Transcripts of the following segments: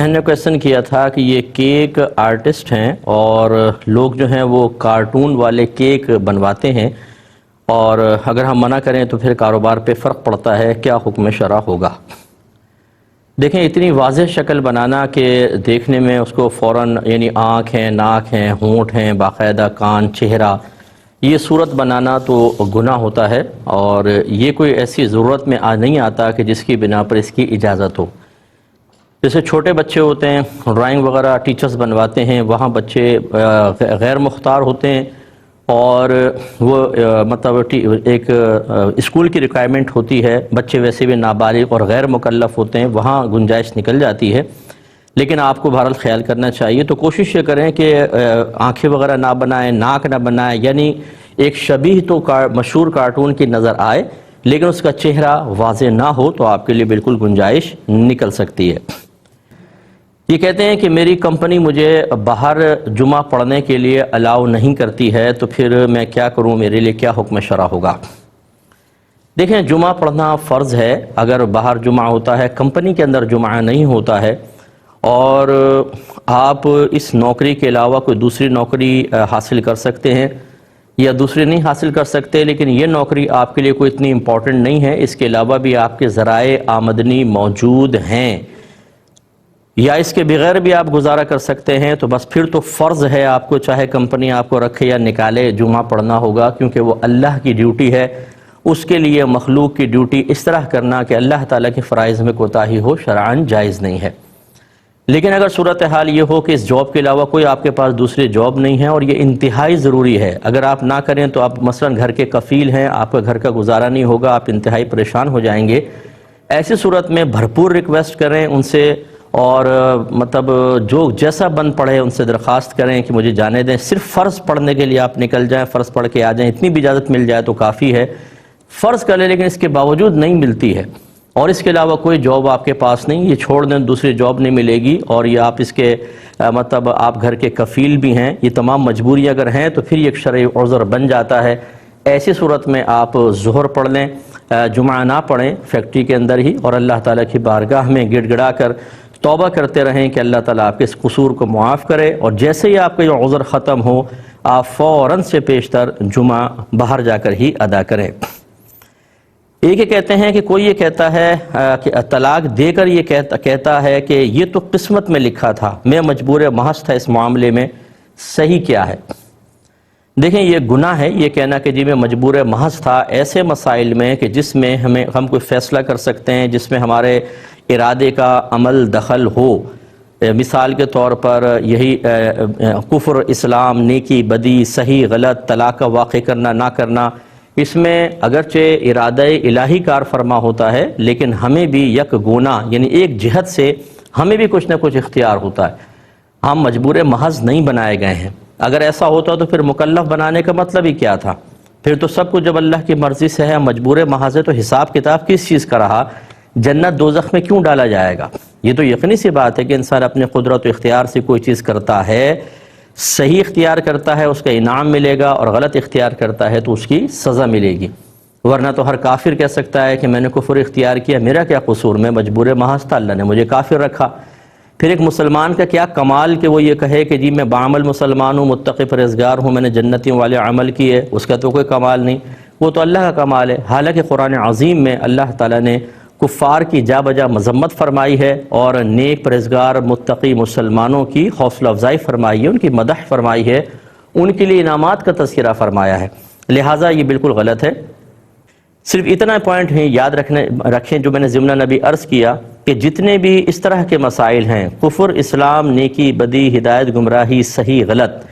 میں نے کویسچن کیا تھا کہ یہ کیک آرٹسٹ ہیں اور لوگ جو ہیں وہ کارٹون والے کیک بنواتے ہیں، اور اگر ہم منع کریں تو پھر کاروبار پہ فرق پڑتا ہے، کیا حکم شرع ہوگا؟ دیکھیں، اتنی واضح شکل بنانا کہ دیکھنے میں اس کو فوراً یعنی آنکھ ہیں، ناک ہیں، ہونٹ ہیں، باقاعدہ کان، چہرہ، یہ صورت بنانا تو گناہ ہوتا ہے، اور یہ کوئی ایسی ضرورت میں نہیں آتا کہ جس کی بنا پر اس کی اجازت ہو۔ جیسے چھوٹے بچے ہوتے ہیں، ڈرائنگ وغیرہ ٹیچرز بنواتے ہیں، وہاں بچے غیر مختار ہوتے ہیں، اور وہ مطلب ایک اسکول کی ریکوائرمنٹ ہوتی ہے، بچے ویسے بھی نابالغ اور غیر مکلف ہوتے ہیں، وہاں گنجائش نکل جاتی ہے۔ لیکن آپ کو بہرحال خیال کرنا چاہیے، تو کوشش یہ کریں کہ آنکھیں وغیرہ نہ بنائیں، ناک نہ بنائیں، یعنی ایک شبیہ تو مشہور کارٹون کی نظر آئے لیکن اس کا چہرہ واضح نہ ہو، تو آپ کے لیے بالکل گنجائش نکل سکتی ہے۔ یہ کہتے ہیں کہ میری کمپنی مجھے باہر جمعہ پڑھنے کے لیے الاؤ نہیں کرتی ہے، تو پھر میں کیا کروں، میرے لیے کیا حکم شرع ہوگا؟ دیکھیں، جمعہ پڑھنا فرض ہے۔ اگر باہر جمعہ ہوتا ہے، کمپنی کے اندر جمعہ نہیں ہوتا ہے، اور آپ اس نوکری کے علاوہ کوئی دوسری نوکری حاصل کر سکتے ہیں، یا دوسری نہیں حاصل کر سکتے لیکن یہ نوکری آپ کے لیے کوئی اتنی امپورٹنٹ نہیں ہے، اس کے علاوہ بھی آپ کے ذرائع آمدنی موجود ہیں، یا اس کے بغیر بھی آپ گزارا کر سکتے ہیں، تو بس پھر تو فرض ہے آپ کو، چاہے کمپنی آپ کو رکھے یا نکالے، جمعہ پڑھنا ہوگا، کیونکہ وہ اللہ کی ڈیوٹی ہے۔ اس کے لیے مخلوق کی ڈیوٹی اس طرح کرنا کہ اللہ تعالیٰ کے فرائض میں کوتاہی ہو، شرعاً جائز نہیں ہے۔ لیکن اگر صورتحال یہ ہو کہ اس جاب کے علاوہ کوئی آپ کے پاس دوسری جاب نہیں ہے، اور یہ انتہائی ضروری ہے، اگر آپ نہ کریں تو آپ مثلاً گھر کے کفیل ہیں، آپ کا گھر کا گزارا نہیں ہوگا، آپ انتہائی پریشان ہو جائیں گے، ایسی صورت میں بھرپور ریکویسٹ کریں ان سے، اور مطلب جو جیسا بن پڑے ان سے درخواست کریں کہ مجھے جانے دیں، صرف فرض پڑھنے کے لیے آپ نکل جائیں، فرض پڑھ کے آ جائیں، اتنی بھی اجازت مل جائے تو کافی ہے۔ فرض کر لیں لیکن اس کے باوجود نہیں ملتی ہے، اور اس کے علاوہ کوئی جاب آپ کے پاس نہیں، یہ چھوڑ دیں، دوسری جاب نہیں ملے گی، اور یہ آپ اس کے مطلب آپ گھر کے کفیل بھی ہیں، یہ تمام مجبوری اگر ہیں تو پھر یہ ایک شرعی عذر بن جاتا ہے۔ ایسی صورت میں آپ ظہر پڑھ لیں، جمعہ نہ پڑھیں فیکٹری کے اندر ہی، اور اللہ تعالیٰ کی بارگاہ میں گڑ گڑا کر توبہ کرتے رہیں کہ اللہ تعالیٰ آپ کے اس قصور کو معاف کرے، اور جیسے ہی آپ کا یہ عذر ختم ہو، آپ فوراً سے پیشتر جمعہ باہر جا کر ہی ادا کریں۔ ایک یہ کہتے ہیں کہ کوئی یہ کہتا ہے کہ طلاق دے کر یہ کہتا ہے کہ یہ تو قسمت میں لکھا تھا، میں مجبور محض تھا اس معاملے میں، صحیح کیا ہے؟ دیکھیں، یہ گناہ ہے یہ کہنا کہ جی میں مجبور محض تھا ایسے مسائل میں کہ جس میں ہم کوئی فیصلہ کر سکتے ہیں، جس میں ہمارے ارادے کا عمل دخل ہو۔ مثال کے طور پر یہی کفر، اسلام، نیکی، بدی، صحیح، غلط، طلاق کا واقع کرنا نہ کرنا، اس میں اگرچہ ارادہ الہی کار فرما ہوتا ہے لیکن ہمیں بھی یک گونا یعنی ایک جہت سے ہمیں بھی کچھ نہ کچھ اختیار ہوتا ہے، ہم مجبور محض نہیں بنائے گئے ہیں۔ اگر ایسا ہوتا تو پھر مکلف بنانے کا مطلب ہی کیا تھا؟ پھر تو سب کچھ جب اللہ کی مرضی سے ہے، مجبور محض ہے، تو حساب کتاب کس چیز کا رہا؟ جنت دوزخ میں کیوں ڈالا جائے گا؟ یہ تو یقینی سی بات ہے کہ انسان اپنے قدرت و اختیار سے کوئی چیز کرتا ہے، صحیح اختیار کرتا ہے اس کا انعام ملے گا، اور غلط اختیار کرتا ہے تو اس کی سزا ملے گی۔ ورنہ تو ہر کافر کہہ سکتا ہے کہ میں نے کفر اختیار کیا، میرا کیا قصور، میں مجبور محض تھا، اللہ نے مجھے کافر رکھا۔ پھر ایک مسلمان کا کیا کمال کہ وہ یہ کہے کہ جی میں بعمل مسلمان ہوں، متقی پرہیزگار ہوں، میں نے جنتیوں والے عمل کیے، اس کا تو کوئی کمال نہیں، وہ تو اللہ کا کمال ہے۔ حالانکہ قرآن عظیم میں اللہ تعالیٰ نے کفار کی جا بجا مذمت فرمائی ہے، اور نیک پرہیزگار متقی مسلمانوں کی حوصلہ افزائی فرمائی ہے، ان کی مدح فرمائی ہے، ان کے لیے انعامات کا تذکرہ فرمایا ہے، لہٰذا یہ بالکل غلط ہے۔ صرف اتنا پوائنٹ ہے یاد رکھیں جو میں نے ضمن نبی عرض کیا کہ جتنے بھی اس طرح کے مسائل ہیں، کفر، اسلام، نیکی، بدی، ہدایت، گمراہی، صحیح، غلط،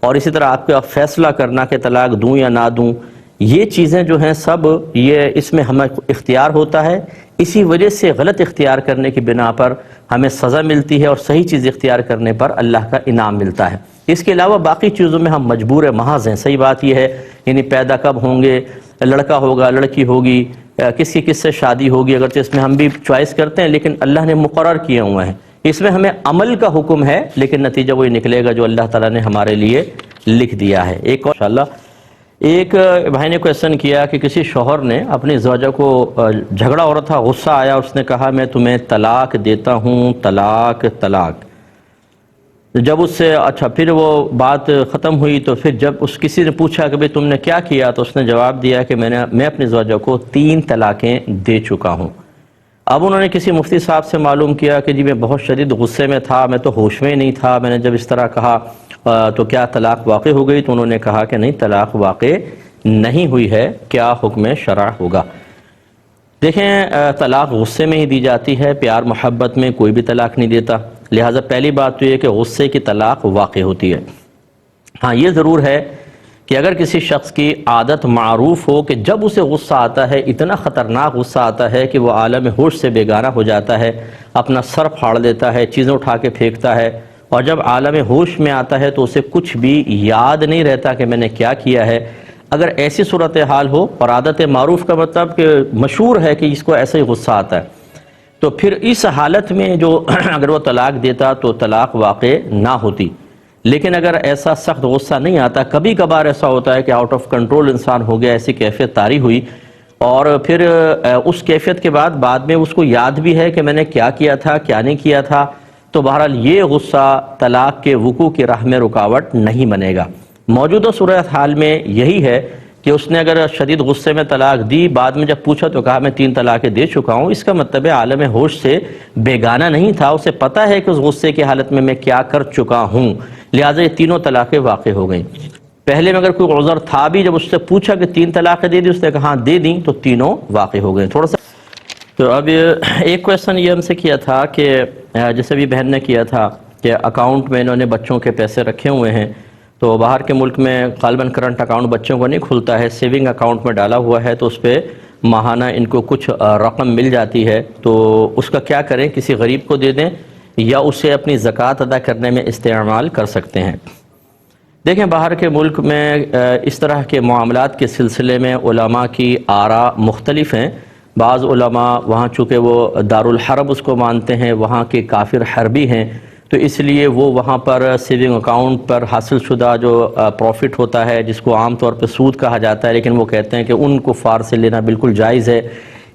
اور اسی طرح آپ کا فیصلہ کرنا کہ طلاق دوں یا نہ دوں، یہ چیزیں جو ہیں سب یہ اس میں ہمیں اختیار ہوتا ہے، اسی وجہ سے غلط اختیار کرنے کی بنا پر ہمیں سزا ملتی ہے، اور صحیح چیز اختیار کرنے پر اللہ کا انعام ملتا ہے۔ اس کے علاوہ باقی چیزوں میں ہم مجبور محض ہیں۔ صحیح بات یہ ہے، یعنی پیدا کب ہوں گے، لڑکا ہوگا، لڑکی ہوگی، کس سے شادی ہوگی، اگرچہ اس میں ہم بھی چوائس کرتے ہیں لیکن اللہ نے مقرر کیے ہوئے ہیں، اس میں ہمیں عمل کا حکم ہے لیکن نتیجہ وہی نکلے گا جو اللہ تعالیٰ نے ہمارے لیے لکھ دیا ہے۔ ایک اور انشاءاللہ ایک بھائی نے کویشچن کیا کہ کسی شوہر نے اپنی زوجہ کو جھگڑا ہو رہا تھا، غصہ آیا، اس نے کہا میں تمہیں طلاق دیتا ہوں، طلاق طلاق۔ جب اس سے اچھا پھر وہ بات ختم ہوئی تو پھر جب کسی نے پوچھا کہ بھئی تم نے کیا کیا، تو اس نے جواب دیا کہ میں اپنی زوجہ کو 3 طلاقیں دے چکا ہوں۔ اب انہوں نے کسی مفتی صاحب سے معلوم کیا کہ جی میں بہت شدید غصے میں تھا، میں تو ہوش میں ہی نہیں تھا، میں نے جب اس طرح کہا تو کیا طلاق واقع ہو گئی؟ تو انہوں نے کہا کہ نہیں، طلاق واقع نہیں ہوئی ہے، کیا حکم شرع ہوگا؟ دیکھیں، طلاق غصے میں ہی دی جاتی ہے، پیار محبت میں کوئی بھی طلاق نہیں دیتا، لہٰذا پہلی بات تو یہ کہ غصے کی طلاق واقع ہوتی ہے۔ ہاں یہ ضرور ہے کہ اگر کسی شخص کی عادت معروف ہو کہ جب اسے غصہ آتا ہے، اتنا خطرناک غصہ آتا ہے کہ وہ عالم ہوش سے بیگانہ ہو جاتا ہے، اپنا سر پھاڑ دیتا ہے، چیزیں اٹھا کے پھینکتا ہے، اور جب عالم ہوش میں آتا ہے تو اسے کچھ بھی یاد نہیں رہتا کہ میں نے کیا کیا ہے، اگر ایسی صورتحال ہو، اور عادت معروف کا مطلب کہ مشہور ہے کہ اس کو ایسا ہی غصہ آتا ہے، تو پھر اس حالت میں جو اگر وہ طلاق دیتا تو طلاق واقع نہ ہوتی۔ لیکن اگر ایسا سخت غصہ نہیں آتا، کبھی کبھار ایسا ہوتا ہے کہ آؤٹ آف کنٹرول انسان ہو گیا، ایسی کیفیت طاری ہوئی، اور پھر اس کیفیت کے بعد میں اس کو یاد بھی ہے کہ میں نے کیا کیا تھا، کیا نہیں کیا تھا، تو بہرحال یہ غصہ طلاق کے وقوع کی راہ میں رکاوٹ نہیں بنے گا۔ موجودہ صورتحال میں یہی ہے کہ اس نے اگر شدید غصے میں طلاق دی، بعد میں جب پوچھا تو کہا میں 3 طلاقیں دے چکا ہوں، اس کا مطلب ہے عالم ہوش سے بیگانہ نہیں تھا، اسے پتہ ہے کہ اس غصے کی حالت میں کیا کر چکا ہوں، لہٰذا یہ 3 طلاقیں واقع ہو گئیں۔ پہلے میں اگر کوئی عذر تھا بھی، جب اس سے پوچھا کہ 3 طلاقیں دے دی، اس نے کہا ہاں دے دیں، تو تینوں واقع ہو گئے۔ تھوڑا سا تو اب ایک کویشچن یہ ہم سے کیا تھا کہ جیسے بھی بہن نے کیا تھا کہ اکاؤنٹ میں انہوں نے بچوں کے پیسے رکھے ہوئے ہیں، تو باہر کے ملک میں غالباً کرنٹ اکاؤنٹ بچوں کو نہیں کھلتا ہے، سیونگ اکاؤنٹ میں ڈالا ہوا ہے، تو اس پہ ماہانہ ان کو کچھ رقم مل جاتی ہے، تو اس کا کیا کریں؟ کسی غریب کو دے دیں یا اسے اپنی زکوٰۃ ادا کرنے میں استعمال کر سکتے ہیں؟ دیکھیں، باہر کے ملک میں اس طرح کے معاملات کے سلسلے میں علماء کی آراء مختلف ہیں۔ بعض علماء وہاں چونکہ وہ دارالحرب اس کو مانتے ہیں، وہاں کے کافر حربی ہیں، تو اس لیے وہ وہاں پر سیونگ اکاؤنٹ پر حاصل شدہ جو پروفٹ ہوتا ہے، جس کو عام طور پہ سود کہا جاتا ہے، لیکن وہ کہتے ہیں کہ ان کفار سے لینا بالکل جائز ہے۔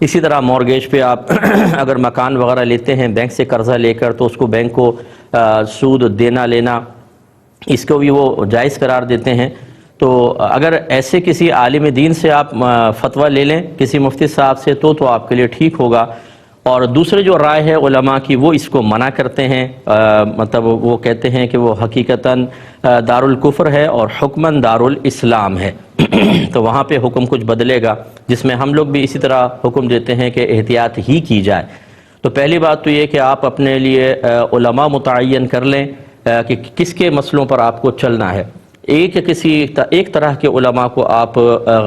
اسی طرح مورگیج پہ آپ اگر مکان وغیرہ لیتے ہیں بینک سے قرضہ لے کر، تو اس کو بینک کو سود دینا لینا، اس کو بھی وہ جائز قرار دیتے ہیں۔ تو اگر ایسے کسی عالم دین سے آپ فتویٰ لے لیں، کسی مفتی صاحب سے، تو آپ کے لیے ٹھیک ہوگا۔ اور دوسرے جو رائے ہے علماء کی، وہ اس کو منع کرتے ہیں، مطلب وہ کہتے ہیں کہ وہ حقیقتاً دارالکفر ہے اور حکماً دارالاسلام ہے، تو وہاں پہ حکم کچھ بدلے گا، جس میں ہم لوگ بھی اسی طرح حکم دیتے ہیں کہ احتیاط ہی کی جائے۔ تو پہلی بات تو یہ کہ آپ اپنے لیے علماء متعین کر لیں کہ کس کے مسئلوں پر آپ کو چلنا ہے۔ ایک طرح کے علماء کو آپ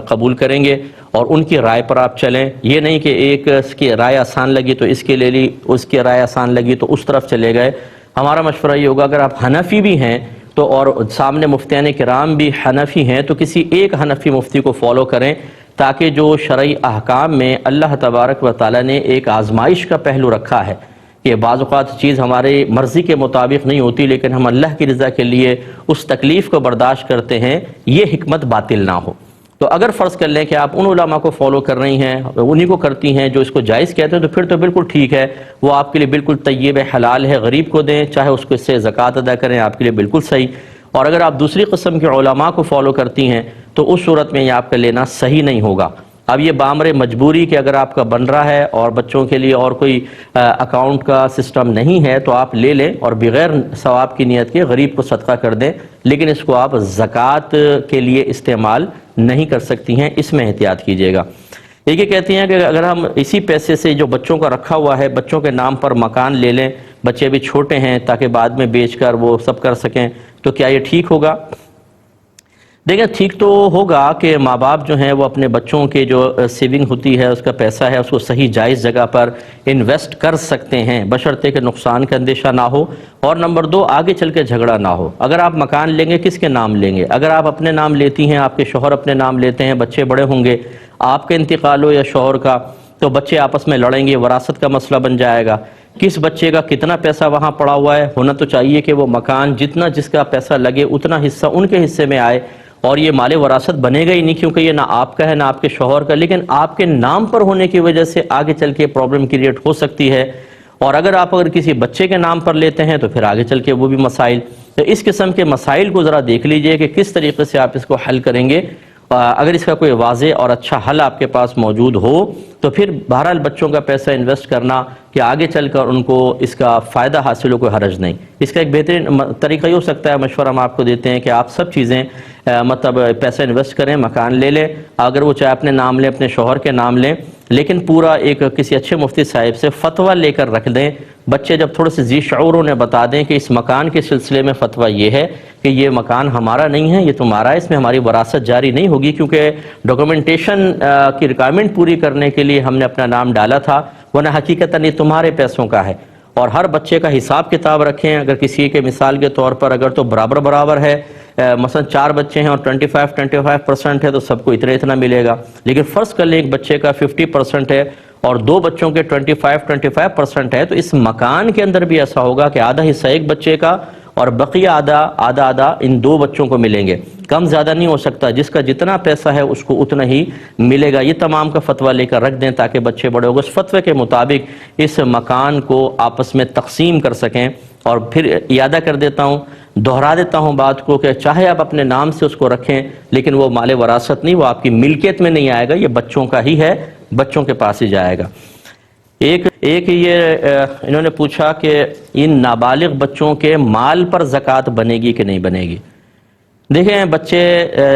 قبول کریں گے اور ان کی رائے پر آپ چلیں، یہ نہیں کہ ایک کی رائے آسان لگی تو اس کے لے لی، اس کی رائے آسان لگی تو اس طرف چلے گئے۔ ہمارا مشورہ یہ ہوگا، اگر آپ حنفی بھی ہیں تو اور سامنے مفتیان کرام بھی حنفی ہیں، تو کسی ایک حنفی مفتی کو فالو کریں، تاکہ جو شرعی احکام میں اللہ تبارک و تعالی نے ایک آزمائش کا پہلو رکھا ہے کہ بعض اوقات چیز ہماری مرضی کے مطابق نہیں ہوتی، لیکن ہم اللہ کی رضا کے لیے اس تکلیف کو برداشت کرتے ہیں، یہ حکمت باطل نہ ہو۔ تو اگر فرض کر لیں کہ آپ ان علماء کو فالو کر رہی ہیں، انہی کو کرتی ہیں جو اس کو جائز کہتے ہیں، تو پھر تو بالکل ٹھیک ہے، وہ آپ کے لیے بالکل طیب حلال ہے، غریب کو دیں، چاہے اس کو اس سے زکوٰۃ ادا کریں، آپ کے لیے بالکل صحیح۔ اور اگر آپ دوسری قسم کے علماء کو فالو کرتی ہیں تو اس صورت میں یہ آپ کا لینا صحیح نہیں ہوگا۔ اب یہ بامر مجبوری کہ اگر آپ کا بن رہا ہے اور بچوں کے لیے اور کوئی اکاؤنٹ کا سسٹم نہیں ہے تو آپ لے لیں اور بغیر ثواب کی نیت کے غریب کو صدقہ کر دیں، لیکن اس کو آپ زکوٰۃ کے لیے استعمال نہیں کر سکتی ہیں، اس میں احتیاط کیجیے گا۔ یہ کہتی ہیں کہ اگر ہم اسی پیسے سے جو بچوں کا رکھا ہوا ہے، بچوں کے نام پر مکان لے لیں، بچے بھی چھوٹے ہیں تاکہ بعد میں بیچ کر وہ سب کر سکیں، تو کیا یہ ٹھیک ہوگا؟ دیکھیں، ٹھیک تو ہوگا کہ ماں باپ جو ہیں وہ اپنے بچوں کے جو سیونگ ہوتی ہے، اس کا پیسہ ہے، اس کو صحیح جائز جگہ پر انویسٹ کر سکتے ہیں، بشرطے کہ نقصان کا اندیشہ نہ ہو، اور نمبر 2 آگے چل کے جھگڑا نہ ہو۔ اگر آپ مکان لیں گے، کس کے نام لیں گے؟ اگر آپ اپنے نام لیتی ہیں، آپ کے شوہر اپنے نام لیتے ہیں، بچے بڑے ہوں گے، آپ کا انتقال ہو یا شوہر کا، تو بچے آپس میں لڑیں گے، وراثت کا مسئلہ بن جائے گا۔ کس بچے کا کتنا پیسہ وہاں پڑا ہوا ہے؟ ہونا تو چاہیے کہ وہ مکان جتنا جس کا پیسہ لگے اتنا حصہ ان کے حصے میں آئے، اور یہ مال وراثت بنے گا ہی نہیں، کیونکہ یہ نہ آپ کا ہے نہ آپ کے شوہر کا، لیکن آپ کے نام پر ہونے کی وجہ سے آگے چل کے پرابلم کریٹ ہو سکتی ہے، اور اگر کسی بچے کے نام پر لیتے ہیں تو پھر آگے چل کے وہ بھی مسائل، تو اس قسم کے مسائل کو ذرا دیکھ لیجئے کہ کس طریقے سے آپ اس کو حل کریں گے۔ اگر اس کا کوئی واضح اور اچھا حل آپ کے پاس موجود ہو تو پھر بہرحال بچوں کا پیسہ انویسٹ کرنا کہ آگے چل کر ان کو اس کا فائدہ حاصل ہو، کوئی حرج نہیں۔ اس کا ایک بہترین طریقہ یہ ہو سکتا ہے، مشورہ ہم آپ کو دیتے ہیں کہ آپ سب چیزیں مطلب پیسہ انویسٹ کریں، مکان لے لیں، اگر وہ چاہے اپنے نام لیں، اپنے شوہر کے نام لیں، لیکن پورا ایک کسی اچھے مفتی صاحب سے فتویٰ لے کر رکھ دیں۔ بچے جب تھوڑے سے ذی شعور انہیں بتا دیں کہ اس مکان کے سلسلے میں فتویٰ یہ ہے کہ یہ مکان ہمارا نہیں ہے، یہ تمہارا ہے، اس میں ہماری وراثت جاری نہیں ہوگی، کیونکہ ڈاکومنٹیشن کی ریکوائرمنٹ پوری کرنے کے لیے ہم نے اپنا نام ڈالا تھا، ورنہ حقیقتاً یہ تمہارے پیسوں کا ہے۔ اور ہر بچے کا حساب کتاب رکھیں، اگر کسی کے مثال کے طور پر اگر تو برابر ہے، مثلا 4 بچے ہیں اور 25% ہے تو سب کو اتنا ملے گا، لیکن فرض کر لیں ایک بچے کا 50% ہے اور 2 بچوں کے 25% ہے، تو اس مکان کے اندر بھی ایسا ہوگا کہ آدھا حصہ ایک بچے کا اور بقیہ آدھا ان 2 بچوں کو ملیں گے، کم زیادہ نہیں ہو سکتا، جس کا جتنا پیسہ ہے اس کو اتنا ہی ملے گا۔ یہ تمام کا فتویٰ لے کر رکھ دیں تاکہ بچے بڑے ہو گئے اس فتوے کے مطابق اس مکان کو آپس میں تقسیم کر سکیں۔ اور پھر اعادہ کر دیتا ہوں، دہرا دیتا ہوں بات کو کہ چاہے آپ اپنے نام سے اس کو رکھیں، لیکن وہ مال وراثت نہیں، وہ آپ کی ملکیت میں نہیں آئے گا، یہ بچوں کا ہی ہے، بچوں کے پاس ہی جائے گا۔ ایک یہ انہوں نے پوچھا کہ ان نابالغ بچوں کے مال پر زکوٰۃ بنے گی کہ نہیں بنے گی؟ دیکھیں بچے،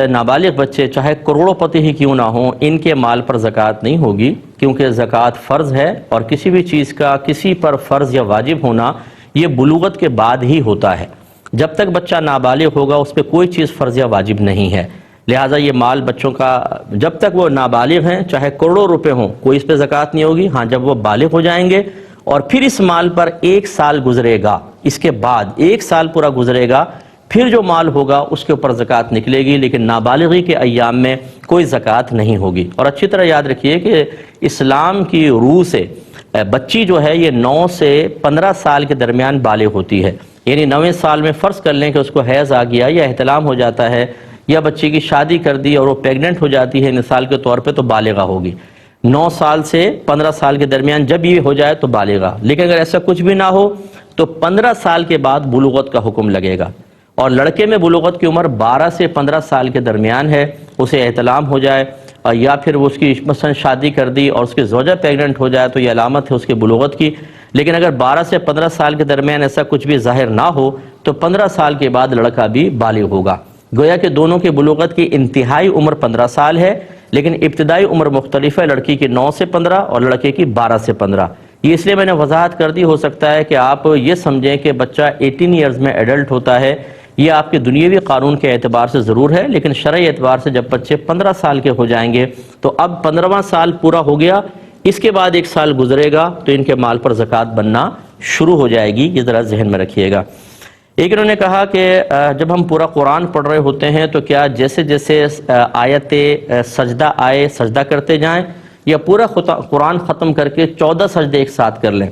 نابالغ بچے چاہے کروڑوں پتی ہی کیوں نہ ہوں، ان کے مال پر زکوٰۃ نہیں ہوگی، کیونکہ زکوٰۃ فرض ہے، اور کسی بھی چیز کا کسی پر فرض یا واجب ہونا یہ بلوغت کے بعد ہی ہوتا ہے۔ جب تک بچہ نابالغ ہوگا اس پہ کوئی چیز فرض یا واجب نہیں ہے، لہٰذا یہ مال بچوں کا جب تک وہ نابالغ ہیں چاہے کروڑوں روپے ہوں کوئی اس پہ زکوٰۃ نہیں ہوگی۔ ہاں جب وہ بالغ ہو جائیں گے اور پھر اس مال پر 1 سال گزرے گا، اس کے بعد 1 سال پورا گزرے گا، پھر جو مال ہوگا اس کے اوپر زکوٰۃ نکلے گی، لیکن نابالغی کے ایام میں کوئی زکوٰۃ نہیں ہوگی۔ اور اچھی طرح یاد رکھیے کہ اسلام کی روح سے بچی جو ہے یہ 9 سے 15 سال کے درمیان بالغ ہوتی ہے، یعنی 9ویں سال میں فرض کر لیں کہ اس کو حیض آ گیا یا احتلام ہو جاتا ہے، یا بچی کی شادی کر دی اور وہ پیگننٹ ہو جاتی ہے مثال کے طور پہ، تو بالغہ ہوگی۔ 9 سال سے 15 سال کے درمیان جب یہ ہو جائے تو بالغہ، لیکن اگر ایسا کچھ بھی نہ ہو تو 15 سال کے بعد بلوغت کا حکم لگے گا۔ اور لڑکے میں بلوغت کی عمر 12 سے 15 سال کے درمیان ہے، اسے احتلام ہو جائے یا پھر وہ اس کی مثلا شادی کر دی اور اس کی زوجہ پیگننٹ ہو جائے تو یہ علامت ہے اس کی بلوغت کی، لیکن اگر 12 سے 15 سال کے درمیان ایسا کچھ بھی ظاہر نہ ہو تو 15 سال کے بعد لڑکا بھی بالغ ہوگا۔ گویا کہ دونوں کی بلوغت کی انتہائی عمر 15 سال ہے، لیکن ابتدائی عمر مختلف ہے، لڑکی کی 9 سے 15 اور لڑکے کی 12 سے 15۔ یہ اس لیے میں نے وضاحت کر دی، ہو سکتا ہے کہ آپ یہ سمجھیں کہ بچہ 18 ایئرز میں ایڈلٹ ہوتا ہے، یہ آپ کے دنیاوی قانون کے اعتبار سے ضرور ہے، لیکن شرعی اعتبار سے جب بچے 15 سال کے ہو جائیں گے تو اب 15واں سال پورا ہو گیا، اس کے بعد 1 سال گزرے گا تو ان کے مال پر زکوٰۃ بننا شروع ہو جائے گی، یہ ذرا ذہن میں رکھیے گا۔ ایک انہوں نے کہا کہ جب ہم پورا قرآن پڑھ رہے ہوتے ہیں تو کیا جیسے جیسے آیت سجدہ آئے سجدہ کرتے جائیں، یا پورا قرآن ختم کر کے 14 سجدے ایک ساتھ کر لیں؟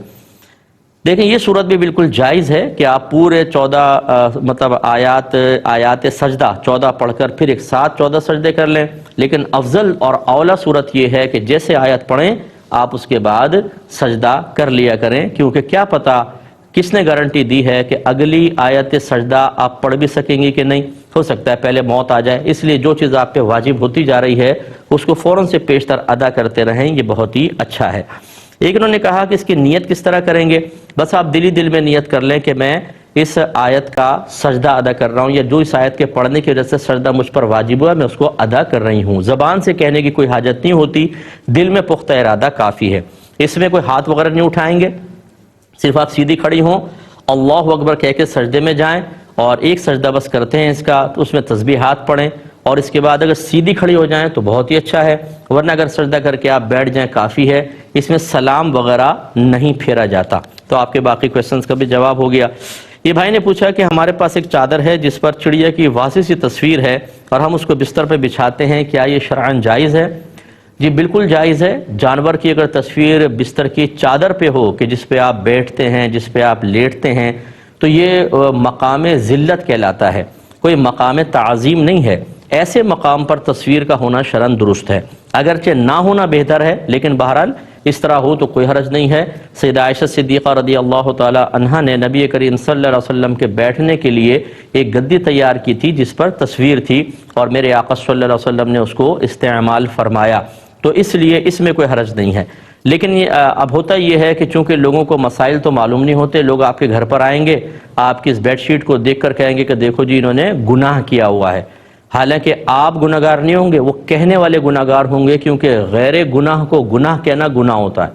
دیکھیں یہ صورت بھی بالکل جائز ہے کہ آپ پورے 14 مطلب آیات سجدہ 14 پڑھ کر پھر ایک ساتھ 14 سجدے کر لیں، لیکن افضل اور اولا صورت یہ ہے کہ جیسے آیت پڑھیں آپ اس کے بعد سجدہ کر لیا کریں، کیونکہ کیا پتہ کس نے گارنٹی دی ہے کہ اگلی آیت سجدہ آپ پڑھ بھی سکیں گی کہ نہیں، ہو سکتا ہے پہلے موت آ جائے، اس لیے جو چیز آپ پہ واجب ہوتی جا رہی ہے اس کو فوراً سے پیشتر ادا کرتے رہیں، یہ بہت ہی اچھا ہے۔ ایک انہوں نے کہا کہ اس کی نیت کس طرح کریں گے؟ بس آپ دل ہی دل میں نیت کر لیں کہ میں اس آیت کا سجدہ ادا کر رہا ہوں، یا جو اس آیت کے پڑھنے کی وجہ سے سجدہ مجھ پر واجب ہوا میں اس کو ادا کر رہی ہوں۔ زبان سے کہنے کی کوئی حاجت نہیں ہوتی، دل میں پختہ ارادہ کافی ہے۔ اس میں کوئی ہاتھ وغیرہ نہیں اٹھائیں گے، صرف آپ سیدھی کھڑی ہوں، اللہ اکبر کہہ کے سجدے میں جائیں، اور ایک سجدہ بس کرتے ہیں اس کا، تو اس میں تسبیحات پڑھیں، اور اس کے بعد اگر سیدھی کھڑی ہو جائیں تو بہت ہی اچھا ہے، ورنہ اگر سجدہ کر کے آپ بیٹھ جائیں کافی ہے، اس میں سلام وغیرہ نہیں پھیرا جاتا۔ تو آپ کے باقی کویسچنز کا بھی جواب ہو گیا۔ یہ بھائی نے پوچھا کہ ہمارے پاس ایک چادر ہے جس پر چڑیا کی واضح سی تصویر ہے اور ہم اس کو بستر پہ بچھاتے ہیں، کیا یہ شرعاً جائز ہے؟ جی بالکل جائز ہے۔ جانور کی اگر تصویر بستر کی چادر پہ ہو کہ جس پہ آپ بیٹھتے ہیں، جس پہ آپ لیٹتے ہیں، تو یہ مقام ذلت کہلاتا ہے، کوئی مقام تعظیم نہیں ہے۔ ایسے مقام پر تصویر کا ہونا شرعاً درست ہے، اگرچہ نہ ہونا بہتر ہے، لیکن بہرحال اس طرح ہو تو کوئی حرج نہیں ہے۔ سیدہ عائشہ صدیقہ رضی اللہ تعالی عنہا نے نبی کریم صلی اللہ علیہ وسلم کے بیٹھنے کے لیے ایک گدی تیار کی تھی جس پر تصویر تھی، اور میرے آقا صلی اللہ علیہ وسلم نے اس کو استعمال فرمایا، تو اس لیے اس میں کوئی حرج نہیں ہے۔ لیکن اب ہوتا یہ ہے کہ چونکہ لوگوں کو مسائل تو معلوم نہیں ہوتے، لوگ آپ کے گھر پر آئیں گے، آپ کی اس بیڈ شیٹ کو دیکھ کر کہیں گے کہ دیکھو جی انہوں نے گناہ کیا ہوا ہے، حالانکہ آپ گناہگار نہیں ہوں گے، وہ کہنے والے گناہگار ہوں گے، کیونکہ غیر گناہ کو گناہ کہنا گناہ ہوتا ہے،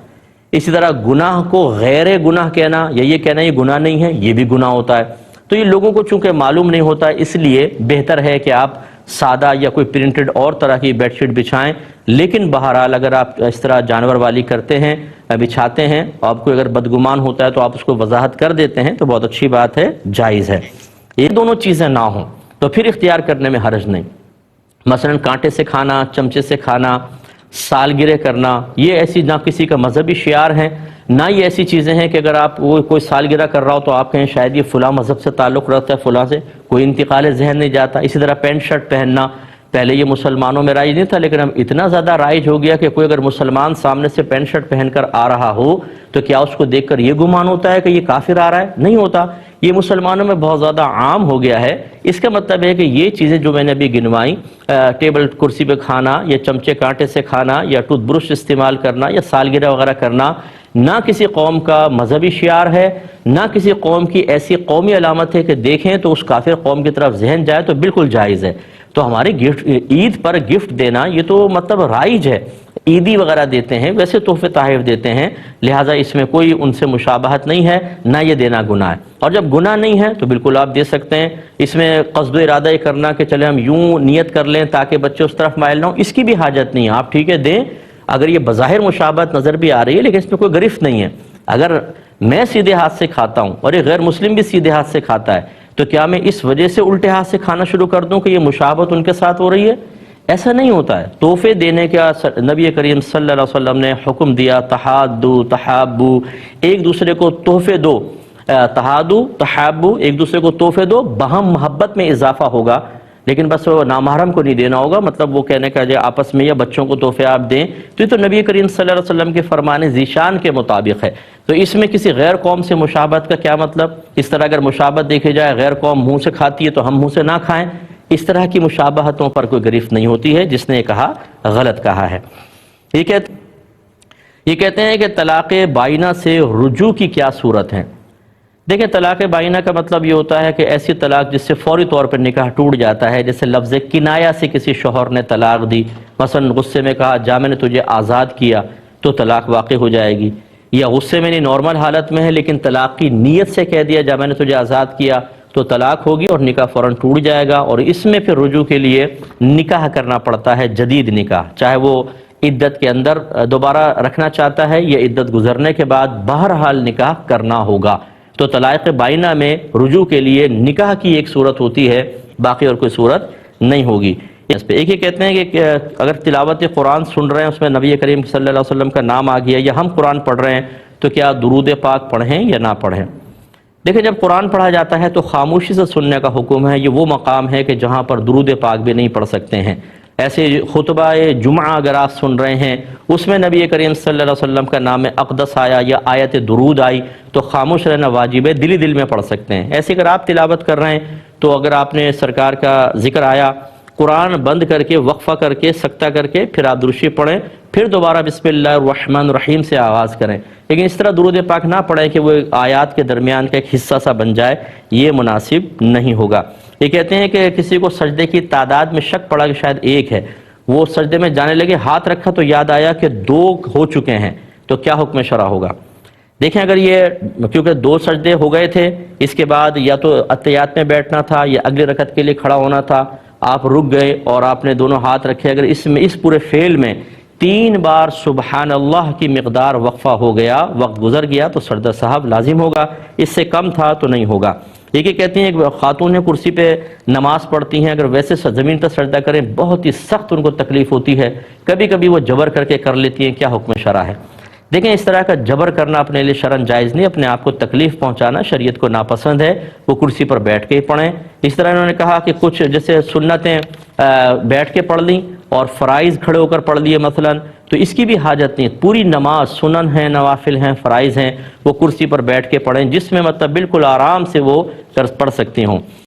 اسی طرح گناہ کو غیر گناہ کہنا یا یہ کہنا یہ گناہ نہیں ہے، یہ بھی گناہ ہوتا ہے۔ تو یہ لوگوں کو چونکہ معلوم نہیں ہوتا، اس لیے بہتر ہے کہ آپ سادہ یا کوئی پرنٹڈ اور طرح کی بیڈ شیٹ بچھائیں، لیکن بہرحال اگر آپ اس طرح جانور والی کرتے ہیں، بچھاتے ہیں، آپ کو اگر بدگمان ہوتا ہے تو آپ اس کو وضاحت کر دیتے ہیں تو بہت اچھی بات ہے، جائز ہے۔ یہ دونوں چیزیں نہ ہوں تو پھر اختیار کرنے میں حرج نہیں۔ مثلا کانٹے سے کھانا، چمچے سے کھانا، سالگرہ کرنا، یہ ایسی نہ کسی کا مذہبی شعار ہے، نہ یہ ایسی چیزیں ہیں کہ اگر آپ کوئی سالگرہ کر رہا ہو تو آپ کہیں شاید یہ فلاں مذہب سے تعلق رکھتا ہے، فلاں سے کوئی انتقال ذہن نہیں جاتا۔ اسی طرح پینٹ شرٹ پہننا، پہلے یہ مسلمانوں میں رائج نہیں تھا، لیکن اب اتنا زیادہ رائج ہو گیا کہ کوئی اگر مسلمان سامنے سے پینٹ شرٹ پہن کر آ رہا ہو تو کیا اس کو دیکھ کر یہ گمان ہوتا ہے کہ یہ کافر آ رہا ہے؟ نہیں ہوتا، یہ مسلمانوں میں بہت زیادہ عام ہو گیا ہے۔ اس کا مطلب ہے کہ یہ چیزیں جو میں نے ابھی گنوائیں، ٹیبل کرسی پہ کھانا یا چمچے کانٹے سے کھانا یا ٹوتھ برش استعمال کرنا یا سالگرہ وغیرہ کرنا، نہ کسی قوم کا مذہبی شعار ہے، نہ کسی قوم کی ایسی قومی علامت ہے کہ دیکھیں تو اس کافر قوم کی طرف ذہن جائے، تو بالکل جائز ہے۔ تو ہماری عید پر گفٹ دینا یہ تو مطلب رائج ہے، عیدی وغیرہ دیتے ہیں، ویسے تحفے تحائف دیتے ہیں، لہٰذا اس میں کوئی ان سے مشابہت نہیں ہے، نہ یہ دینا گناہ ہے۔ اور جب گناہ نہیں ہے تو بالکل آپ دے سکتے ہیں۔ اس میں قصد و ارادہ یہ کرنا کہ چلے ہم یوں نیت کر لیں تاکہ بچے اس طرف مائل نہ ہوں، اس کی بھی حاجت نہیں ہے، آپ ٹھیک ہے دیں۔ اگر یہ بظاہر مشابہت نظر بھی آ رہی ہے لیکن اس میں کوئی گرفت نہیں ہے۔ اگر میں سیدھے ہاتھ سے کھاتا ہوں اور ایک غیر مسلم بھی سیدھے ہاتھ سے کھاتا ہے تو کیا میں اس وجہ سے الٹے ہاتھ سے کھانا شروع کر دوں کہ یہ مشابہت ان کے ساتھ ہو رہی ہے؟ ایسا نہیں ہوتا ہے۔ تحفے دینے کا نبی کریم صلی اللہ علیہ وسلم نے حکم دیا، تحادو تحابو، ایک دوسرے کو تحفے دو، تحادو تحابو، ایک دوسرے کو تحفے دو، باہم محبت میں اضافہ ہوگا، لیکن بس وہ نامحرم کو نہیں دینا ہوگا، مطلب وہ کہنے کا جو آپس میں یا بچوں کو تحفے آپ دیں تو یہ تو نبی کریم صلی اللہ علیہ وسلم کے فرمان ذیشان کے مطابق ہے۔ تو اس میں کسی غیر قوم سے مشابہت کا کیا مطلب؟ اس طرح اگر مشابہت دیکھی جائے، غیر قوم منہ سے کھاتی ہے تو ہم منہ سے نہ کھائیں، اس طرح کی مشابہتوں پر کوئی گرفت نہیں ہوتی ہے۔ جس نے کہا غلط کہا ہے۔ یہ کہتے ہیں کہ طلاق بائنہ سے رجوع کی کیا صورت ہے؟ دیکھیں، طلاق بائنہ کا مطلب یہ ہوتا ہے کہ ایسی طلاق جس سے فوری طور پر نکاح ٹوٹ جاتا ہے، جیسے لفظ کنایہ سے کسی شوہر نے طلاق دی، مثلا غصے میں کہا جا میں نے تجھے آزاد کیا، تو طلاق واقع ہو جائے گی، یا غصے میں نہیں نارمل حالت میں ہے لیکن طلاق کی نیت سے کہہ دیا جا میں نے تجھے آزاد کیا، تو طلاق ہوگی اور نکاح فوراً ٹوٹ جائے گا۔ اور اس میں پھر رجوع کے لیے نکاح کرنا پڑتا ہے، جدید نکاح، چاہے وہ عدت کے اندر دوبارہ رکھنا چاہتا ہے یا عدت گزرنے کے بعد، بہرحال نکاح کرنا ہوگا۔ تو طلاق بائنہ میں رجوع کے لیے نکاح کی ایک صورت ہوتی ہے، باقی اور کوئی صورت نہیں ہوگی۔ اس پہ ایک یہ کہتے ہیں کہ اگر تلاوت قرآن سن رہے ہیں اس میں نبی کریم صلی اللہ علیہ وسلم کا نام آ گیا، یا ہم قرآن پڑھ رہے ہیں تو کیا درود پاک پڑھیں یا نہ پڑھیں؟ دیکھیں، جب قرآن پڑھا جاتا ہے تو خاموشی سے سننے کا حکم ہے۔ یہ وہ مقام ہے کہ جہاں پر درود پاک بھی نہیں پڑھ سکتے ہیں۔ ایسے خطبہ جمعہ اگر آپ سن رہے ہیں، اس میں نبی کریم صلی اللہ علیہ وسلم کا نام اقدس آیا یا آیت درود آئی تو خاموش رہنا واجب ہے، دلی دل میں پڑھ سکتے ہیں۔ ایسے اگر آپ تلاوت کر رہے ہیں تو اگر آپ نے سرکار کا ذکر آیا، قرآن بند کر کے وقفہ کر کے سکتہ کر کے پھر آپ درشی پڑھیں، پھر دوبارہ بسم اللہ الرحمن الرحیم سے آغاز کریں، لیکن اس طرح درود پاک نہ پڑھیں کہ وہ آیات کے درمیان کا ایک حصہ سا بن جائے، یہ مناسب نہیں ہوگا۔ یہ کہتے ہیں کہ کسی کو سجدے کی تعداد میں شک پڑا کہ شاید ایک ہے، وہ سجدے میں جانے لگے، ہاتھ رکھا تو یاد آیا کہ 2 ہو چکے ہیں، تو کیا حکم شرع ہوگا؟ دیکھیں، اگر یہ کیونکہ 2 سجدے ہو گئے تھے، اس کے بعد یا تو اتحیات میں بیٹھنا تھا یا اگلی رکعت کے لیے کھڑا ہونا تھا، آپ رک گئے اور آپ نے دونوں ہاتھ رکھے، اگر اس پورے فعل میں 3 بار سبحان اللہ کی مقدار وقفہ ہو گیا، وقت گزر گیا، تو سجدہ صاحب لازم ہوگا، اس سے کم تھا تو نہیں ہوگا۔ یہ کہتے ہیں کہ خاتون کرسی پہ نماز پڑھتی ہیں، اگر ویسے زمین پر سجدہ کریں بہت ہی سخت ان کو تکلیف ہوتی ہے، کبھی کبھی وہ جبر کر کے کر لیتی ہیں، کیا حکم شرع ہے؟ دیکھیں اس طرح کا جبر کرنا اپنے لیے شرعاً جائز نہیں، اپنے آپ کو تکلیف پہنچانا شریعت کو ناپسند ہے، وہ کرسی پر بیٹھ کے ہی پڑھیں۔ اس طرح انہوں نے کہا کہ کچھ جیسے سنتیں بیٹھ کے پڑھ لیں اور فرائض کھڑے ہو کر پڑھ لیے مثلا، تو اس کی بھی حاجت نہیں، پوری نماز سنن ہیں، نوافل ہیں، فرائض ہیں، وہ کرسی پر بیٹھ کے پڑھیں جس میں مطلب بالکل آرام سے وہ پڑھ سکتی ہوں۔